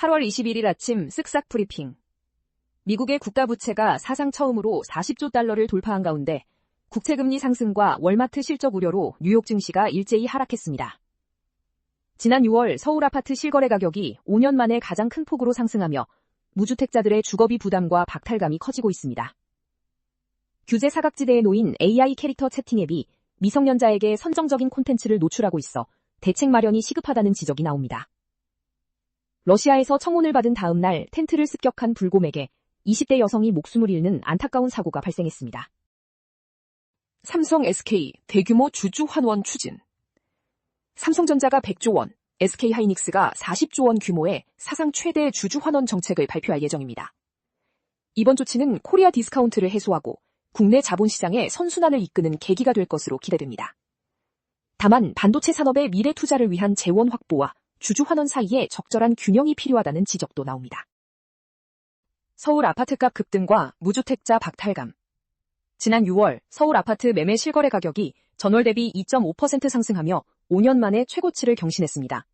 8월 21일 아침 쓱싹 브리핑. 미국의 국가부채가 사상 처음으로 40조 달러를 돌파한 가운데 국채금리 상승과 월마트 실적 우려로 뉴욕 증시가 일제히 하락했습니다. 지난 6월 서울 아파트 실거래 가격이 5년 만에 가장 큰 폭으로 상승하며 무주택자들의 주거비 부담과 박탈감이 커지고 있습니다. 규제 사각지대에 놓인 AI 캐릭터 채팅 앱이 미성년자에게 선정적인 콘텐츠를 노출하고 있어 대책 마련이 시급하다는 지적이 나옵니다. 러시아에서 청혼을 받은 다음 날 텐트를 습격한 불곰에게 20대 여성이 목숨을 잃는 안타까운 사고가 발생했습니다. 삼성 SK 대규모 주주 환원 추진. 삼성전자가 100조 원, SK하이닉스가 40조 원 규모의 사상 최대 주주 환원 정책을 발표할 예정입니다. 이번 조치는 코리아 디스카운트를 해소하고 국내 자본시장의 선순환을 이끄는 계기가 될 것으로 기대됩니다. 다만 반도체 산업의 미래 투자를 위한 재원 확보와 주주 환원 사이에 적절한 균형이 필요하다는 지적도 나옵니다. 서울 아파트값 급등과 무주택자 박탈감. 지난 6월 서울 아파트 매매 실거래 가격이 전월 대비 2.5% 상승하며 5년 만에 최고치를 경신했습니다.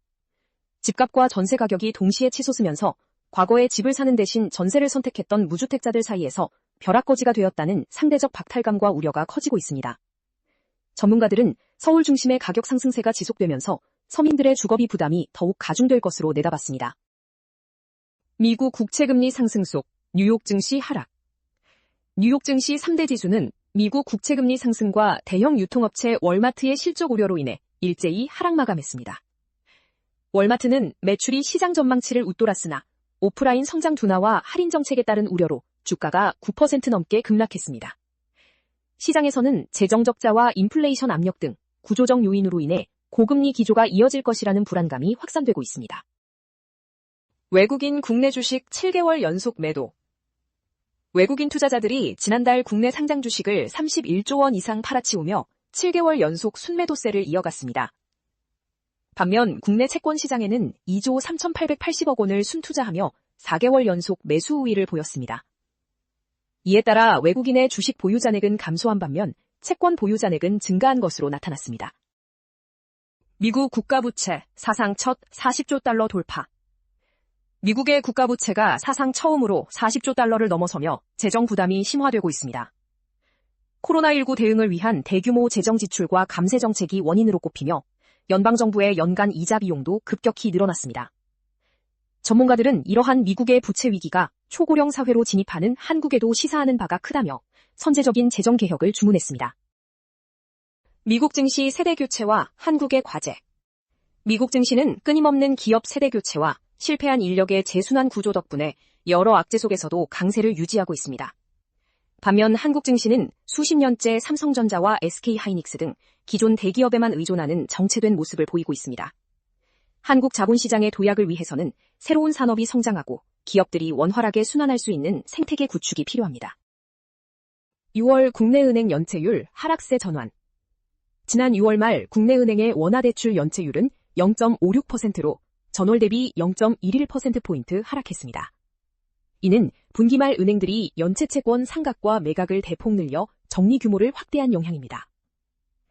집값과 전세 가격이 동시에 치솟으면서 과거에 집을 사는 대신 전세를 선택했던 무주택자들 사이에서 벼락거지가 되었다는 상대적 박탈감과 우려가 커지고 있습니다. 전문가들은 서울 중심의 가격 상승세가 지속되면서 서민들의 주거비 부담이 더욱 가중될 것으로 내다봤습니다. 미국 국채금리 상승 속 뉴욕 증시 하락. 뉴욕 증시 3대 지수는 미국 국채금리 상승과 대형 유통업체 월마트의 실적 우려로 인해 일제히 하락 마감했습니다. 월마트는 매출이 시장 전망치를 웃돌았으나 오프라인 성장 둔화와 할인 정책에 따른 우려로 주가가 9% 넘게 급락했습니다. 시장에서는 재정 적자와 인플레이션 압력 등 구조적 요인으로 인해 고금리 기조가 이어질 것이라는 불안감이 확산되고 있습니다. 외국인 국내 주식 7개월 연속 매도. 외국인 투자자들이 지난달 국내 상장 주식을 31조 원 이상 팔아치우며 7개월 연속 순매도세를 이어갔습니다. 반면 국내 채권 시장에는 2조 3,880억 원을 순투자하며 4개월 연속 매수 우위를 보였습니다. 이에 따라 외국인의 주식 보유 잔액은 감소한 반면 채권 보유 잔액은 증가한 것으로 나타났습니다. 미국 국가부채 사상 첫 40조 달러 돌파. 미국의 국가부채가 사상 처음으로 40조 달러를 넘어서며 재정 부담이 심화되고 있습니다. 코로나19 대응을 위한 대규모 재정 지출과 감세 정책이 원인으로 꼽히며 연방정부의 연간 이자 비용도 급격히 늘어났습니다. 전문가들은 이러한 미국의 부채 위기가 초고령 사회로 진입하는 한국에도 시사하는 바가 크다며 선제적인 재정 개혁을 주문했습니다. 미국 증시 세대 교체와 한국의 과제. 미국 증시는 끊임없는 기업 세대 교체와 실패한 인력의 재순환 구조 덕분에 여러 악재 속에서도 강세를 유지하고 있습니다. 반면 한국 증시는 수십 년째 삼성전자와 SK하이닉스 등 기존 대기업에만 의존하는 정체된 모습을 보이고 있습니다. 한국 자본시장의 도약을 위해서는 새로운 산업이 성장하고 기업들이 원활하게 순환할 수 있는 생태계 구축이 필요합니다. 6월 국내은행 연체율 하락세 전환. 지난 6월 말 국내은행의 원화대출 연체율은 0.56%로 전월 대비 0.11%포인트 하락했습니다. 이는 분기 말 은행들이 연체채권 상각과 매각을 대폭 늘려 정리 규모를 확대한 영향입니다.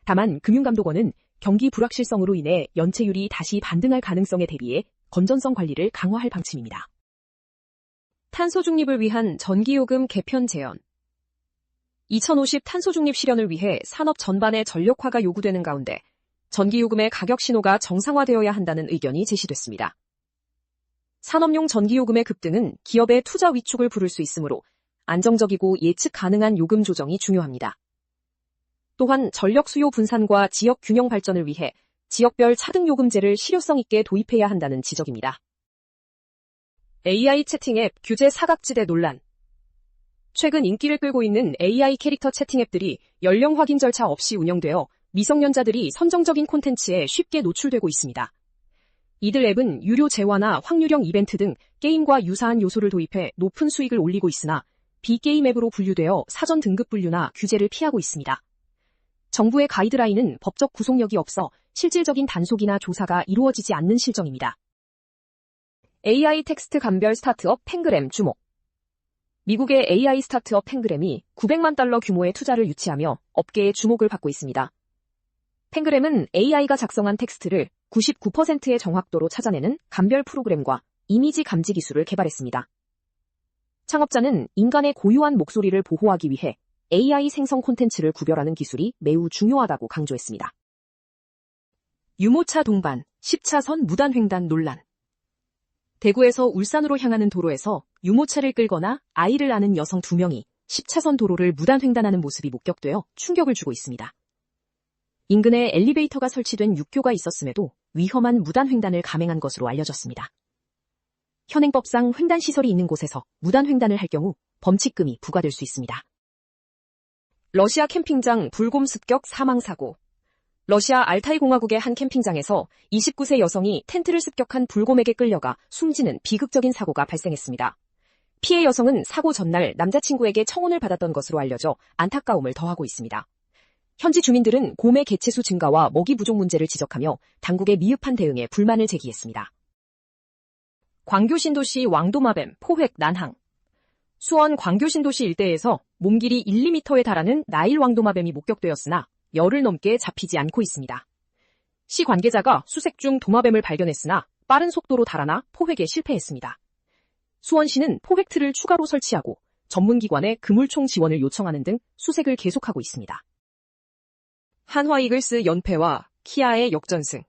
다만 금융감독원은 경기 불확실성으로 인해 연체율이 다시 반등할 가능성에 대비해 건전성 관리를 강화할 방침입니다. 탄소 중립을 위한 전기요금 개편 제언. 2050 탄소 중립 실현을 위해 산업 전반의 전력화가 요구되는 가운데 전기요금의 가격 신호가 정상화되어야 한다는 의견이 제시됐습니다. 산업용 전기요금의 급등은 기업의 투자 위축을 부를 수 있으므로 안정적이고 예측 가능한 요금 조정이 중요합니다. 또한 전력 수요 분산과 지역 균형 발전을 위해 지역별 차등요금제를 실효성 있게 도입해야 한다는 지적입니다. AI 채팅 앱 규제 사각지대 논란. 최근 인기를 끌고 있는 AI 캐릭터 채팅 앱들이 연령 확인 절차 없이 운영되어 미성년자들이 선정적인 콘텐츠에 쉽게 노출되고 있습니다. 이들 앱은 유료 재화나 확률형 이벤트 등 게임과 유사한 요소를 도입해 높은 수익을 올리고 있으나 비게임 앱으로 분류되어 사전 등급 분류나 규제를 피하고 있습니다. 정부의 가이드라인은 법적 구속력이 없어 실질적인 단속이나 조사가 이루어지지 않는 실정입니다. AI 텍스트 감별 스타트업 펜그램 주목. 미국의 AI 스타트업 펜그램이 900만 달러 규모의 투자를 유치하며 업계의 주목을 받고 있습니다. 펜그램은 AI가 작성한 텍스트를 99%의 정확도로 찾아내는 감별 프로그램과 이미지 감지 기술을 개발했습니다. 창업자는 인간의 고유한 목소리를 보호하기 위해 AI 생성 콘텐츠를 구별하는 기술이 매우 중요하다고 강조했습니다. 유모차 동반, 10차선 무단횡단 논란. 대구에서 울산으로 향하는 도로에서 유모차를 끌거나 아이를 안은 여성 2명이 10차선 도로를 무단횡단하는 모습이 목격되어 충격을 주고 있습니다. 인근에 엘리베이터가 설치된 육교가 있었음에도 위험한 무단횡단을 감행한 것으로 알려졌습니다. 현행법상 횡단시설이 있는 곳에서 무단횡단을 할 경우 범칙금이 부과될 수 있습니다. 러시아 캠핑장 불곰 습격 사망사고. 러시아 알타이 공화국의 한 캠핑장에서 29세 여성이 텐트를 습격한 불곰에게 끌려가 숨지는 비극적인 사고가 발생했습니다. 피해 여성은 사고 전날 남자친구에게 청혼을 받았던 것으로 알려져 안타까움을 더하고 있습니다. 현지 주민들은 곰의 개체수 증가와 먹이 부족 문제를 지적하며 당국의 미흡한 대응에 불만을 제기했습니다. 광교 신도시 왕도마뱀 포획 난항. 수원 광교 신도시 일대에서 몸길이 1, 2m에 달하는 나일 왕도마뱀이 목격되었으나 열흘 넘게 잡히지 않고 있습니다. 시 관계자가 수색 중 도마뱀을 발견했으나 빠른 속도로 달아나 포획에 실패했습니다. 수원시는 포획틀을 추가로 설치하고 전문기관에 그물총 지원을 요청하는 등 수색을 계속하고 있습니다. 한화 이글스 연패와 키아의 역전승.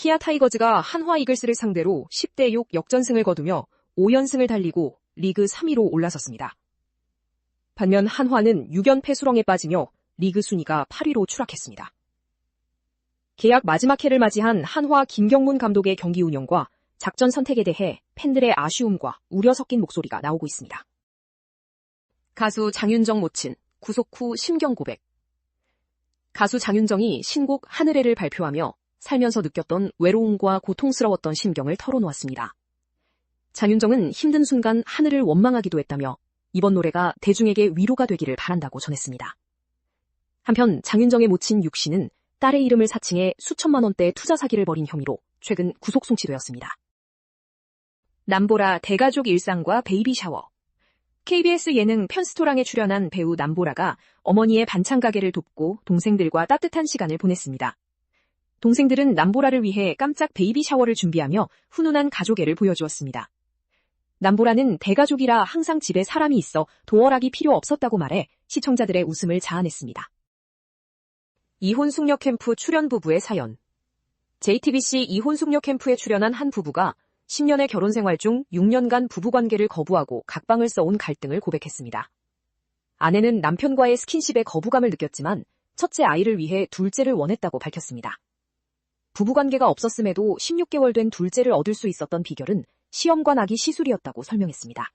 키아 타이거즈가 한화 이글스를 상대로 10대6 역전승을 거두며 5연승을 달리고 리그 3위로 올라섰습니다. 반면 한화는 6연패 수렁에 빠지며 리그 순위가 8위로 추락했습니다. 계약 마지막 해를 맞이한 한화 김경문 감독의 경기 운영과 작전 선택에 대해 팬들의 아쉬움과 우려 섞인 목소리가 나오고 있습니다. 가수 장윤정 모친 구속 후 심경 고백. 가수 장윤정이 신곡 하늘에를 발표하며 살면서 느꼈던 외로움과 고통스러웠던 심경을 털어놓았습니다. 장윤정은 힘든 순간 하늘을 원망하기도 했다며 이번 노래가 대중에게 위로가 되기를 바란다고 전했습니다. 한편 장윤정의 모친 육 씨는 딸의 이름을 사칭해 수천만 원대의 투자 사기를 벌인 혐의로 최근 구속 송치되었습니다. 남보라 대가족 일상과 베이비 샤워. KBS 예능 편스토랑에 출연한 배우 남보라가 어머니의 반찬 가게를 돕고 동생들과 따뜻한 시간을 보냈습니다. 동생들은 남보라를 위해 깜짝 베이비 샤워를 준비하며 훈훈한 가족애를 보여주었습니다. 남보라는 대가족이라 항상 집에 사람이 있어 도어락이 필요 없었다고 말해 시청자들의 웃음을 자아냈습니다. 이혼 숙녀 캠프 출연 부부의 사연. JTBC 이혼 숙녀 캠프에 출연한 한 부부가 10년의 결혼 생활 중 6년간 부부관계를 거부하고 각방을 써온 갈등을 고백했습니다. 아내는 남편과의 스킨십에 거부감을 느꼈지만 첫째 아이를 위해 둘째를 원했다고 밝혔습니다. 부부관계가 없었음에도 16개월 된 둘째를 얻을 수 있었던 비결은 시험관 아기 시술이었다고 설명했습니다.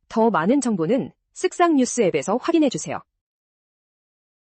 더 많은 정보는 쓱싹 뉴스 앱에서 확인해주세요.